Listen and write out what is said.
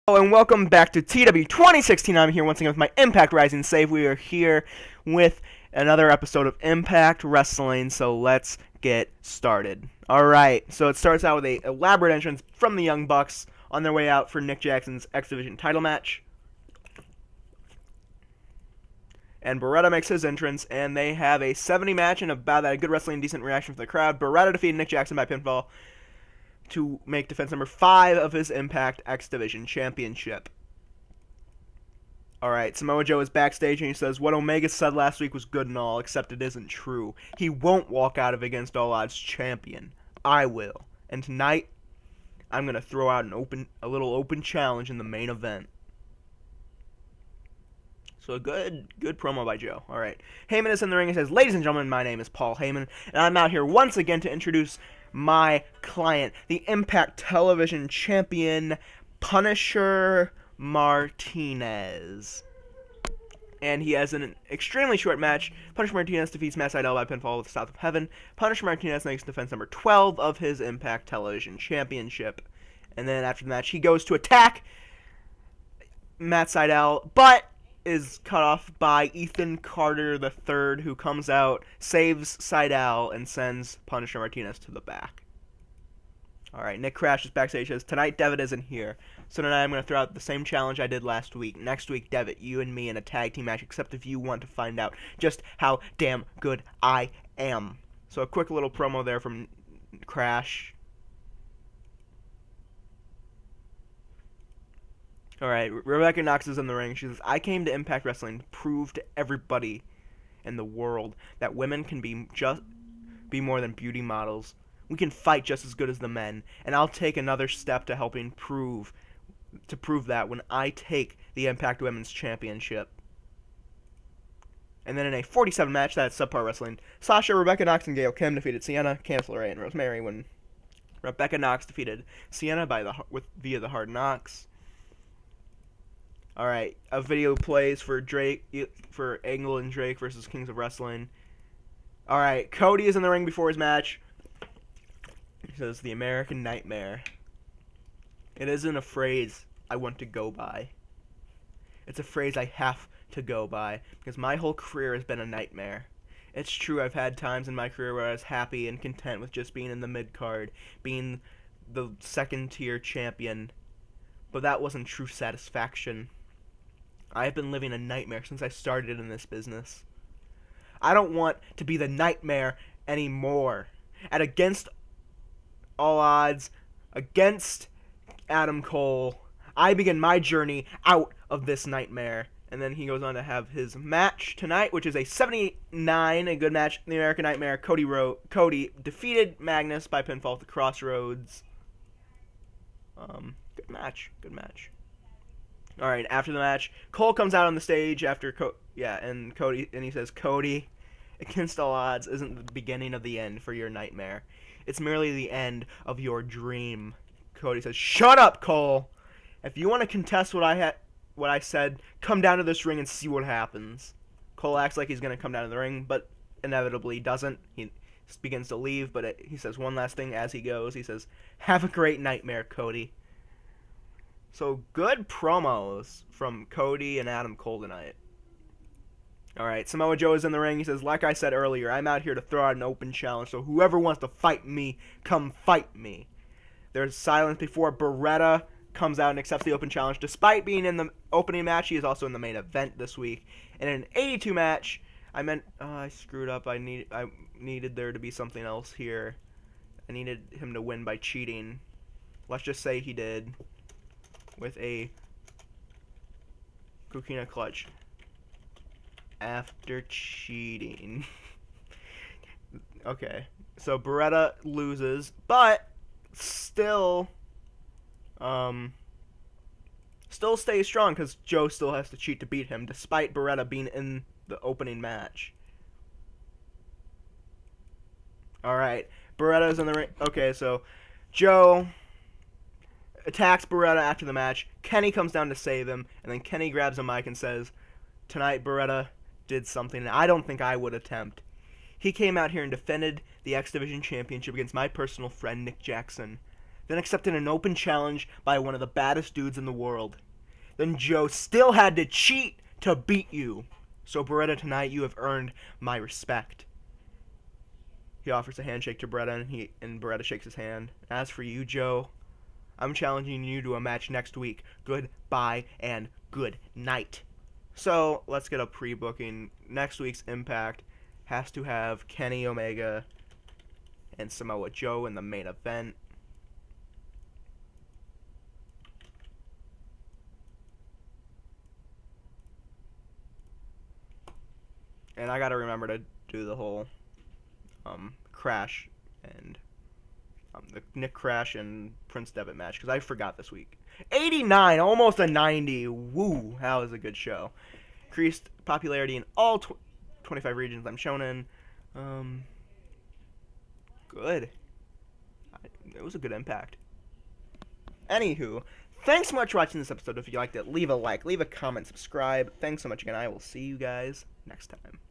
Hello and welcome back to TEW 2016. I'm here once again with my Impact Rising save. We are here with another episode of Impact Wrestling, so let's get started. Alright, so it starts out with a elaborate entrance from the Young Bucks on their way out for Nick Jackson's X Division title match. And Beretta makes his entrance, and they have a 70 match and about that, a good wrestling, decent reaction from the crowd. Beretta defeated Nick Jackson by pinfall to make defense number 5 of his Impact X Division Championship. Alright, Samoa Joe is backstage and he says, "What Omega said last week was good and all, except it isn't true. He won't walk out of Against All Odds champion. I will. And tonight, I'm going to throw out a little open challenge in the main event." So a good promo by Joe. Alright. Heyman is in the ring and says, "Ladies and gentlemen, my name is Paul Heyman, and I'm out here once again to introduce my client, the Impact Television Champion, Punisher Martinez." And he has an extremely short match. Punisher Martinez defeats Matt Sydal by pinfall with the South of Heaven. Punisher Martinez makes defense number 12 of his Impact Television Championship. And then after the match, he goes to attack Matt Sydal, but is cut off by Ethan Carter III, who comes out, saves Sydal, and sends Punisher Martinez to the back. Alright, Nick crashes backstage, says, "Tonight Devitt isn't here, so tonight I'm going to throw out the same challenge I did last week. Next week, Devitt, you and me in a tag team match, except if you want to find out just how damn good I am." So a quick little promo there from Crash. Alright, Rebecca Knox is in the ring. She says, "I came to Impact Wrestling to prove to everybody in the world that women can be more than beauty models. We can fight just as good as the men, and I'll take another step to helping prove that when I take the Impact Women's Championship." And then in a 47 match, that's Subpar Wrestling, Sasha, Rebecca Knox, and Gail Kim defeated Sienna, Candice LeRae, and Rosemary when Rebecca Knox defeated Sienna via the Hard Knocks. Alright, a video plays for Angle and Drake versus Kings of Wrestling. Alright, Cody is in the ring before his match. He says, "The American Nightmare. It isn't a phrase I want to go by. It's a phrase I have to go by, because my whole career has been a nightmare. It's true, I've had times in my career where I was happy and content with just being in the mid-card, being the second-tier champion, but that wasn't true satisfaction. I have been living a nightmare since I started in this business. I don't want to be the nightmare anymore. At Against All Odds, against Adam Cole, I begin my journey out of this nightmare." And then he goes on to have his match tonight, which is a 79, a good match. The American Nightmare, Cody defeated Magnus by pinfall at the Crossroads. Good match. Alright, after the match, Cole comes out on the stage after Cody, and he says, "Cody, Against All Odds isn't the beginning of the end for your nightmare. It's merely the end of your dream." Cody says, "Shut up, Cole. If you want to contest what I said, come down to this ring and see what happens." Cole acts like he's going to come down to the ring, but inevitably doesn't. He begins to leave, but he says one last thing as he goes. He says, "Have a great nightmare, Cody." So good promos from Cody and Adam Cole tonight. Alright, Samoa Joe is in the ring. He says, "Like I said earlier, I'm out here to throw out an open challenge, so whoever wants to fight me, come fight me." There's silence before Beretta comes out and accepts the open challenge. Despite being in the opening match, he is also in the main event this week. And in an 82 match, I screwed up. I needed there to be something else here. I needed him to win by cheating. Let's just say he did with a Coquina clutch after cheating. Okay, so Beretta loses, but still stays strong because Joe still has to cheat to beat him, despite Beretta being in the opening match. Alright, Beretta's in the ring. Okay, so Joe attacks Beretta after the match. Kenny comes down to save him, and then Kenny grabs a mic and says, "Tonight Beretta did something I don't think I would attempt. He came out here and defended the X Division Championship against my personal friend Nick Jackson. then accepted an open challenge by one of the baddest dudes in the world. Then Joe still had to cheat to beat you. So Beretta, tonight you have earned my respect. He offers a handshake to Beretta, and Beretta shakes his hand. As for you, Joe, I'm challenging you to a match next week. Goodbye and good night. So let's get a pre-booking. Next week's Impact has to have Kenny Omega and Samoa Joe in the main event. And I gotta remember to do the whole Crash and the Nick Crash and Prince Devitt match, because I forgot this week. 89, almost a 90. Woo, that was a good show. Increased popularity in all 25 regions I'm shown in. Good. It was a good Impact. Anywho, thanks so much for watching this episode. If you liked it, leave a like, leave a comment, subscribe. Thanks so much again. I will see you guys next time.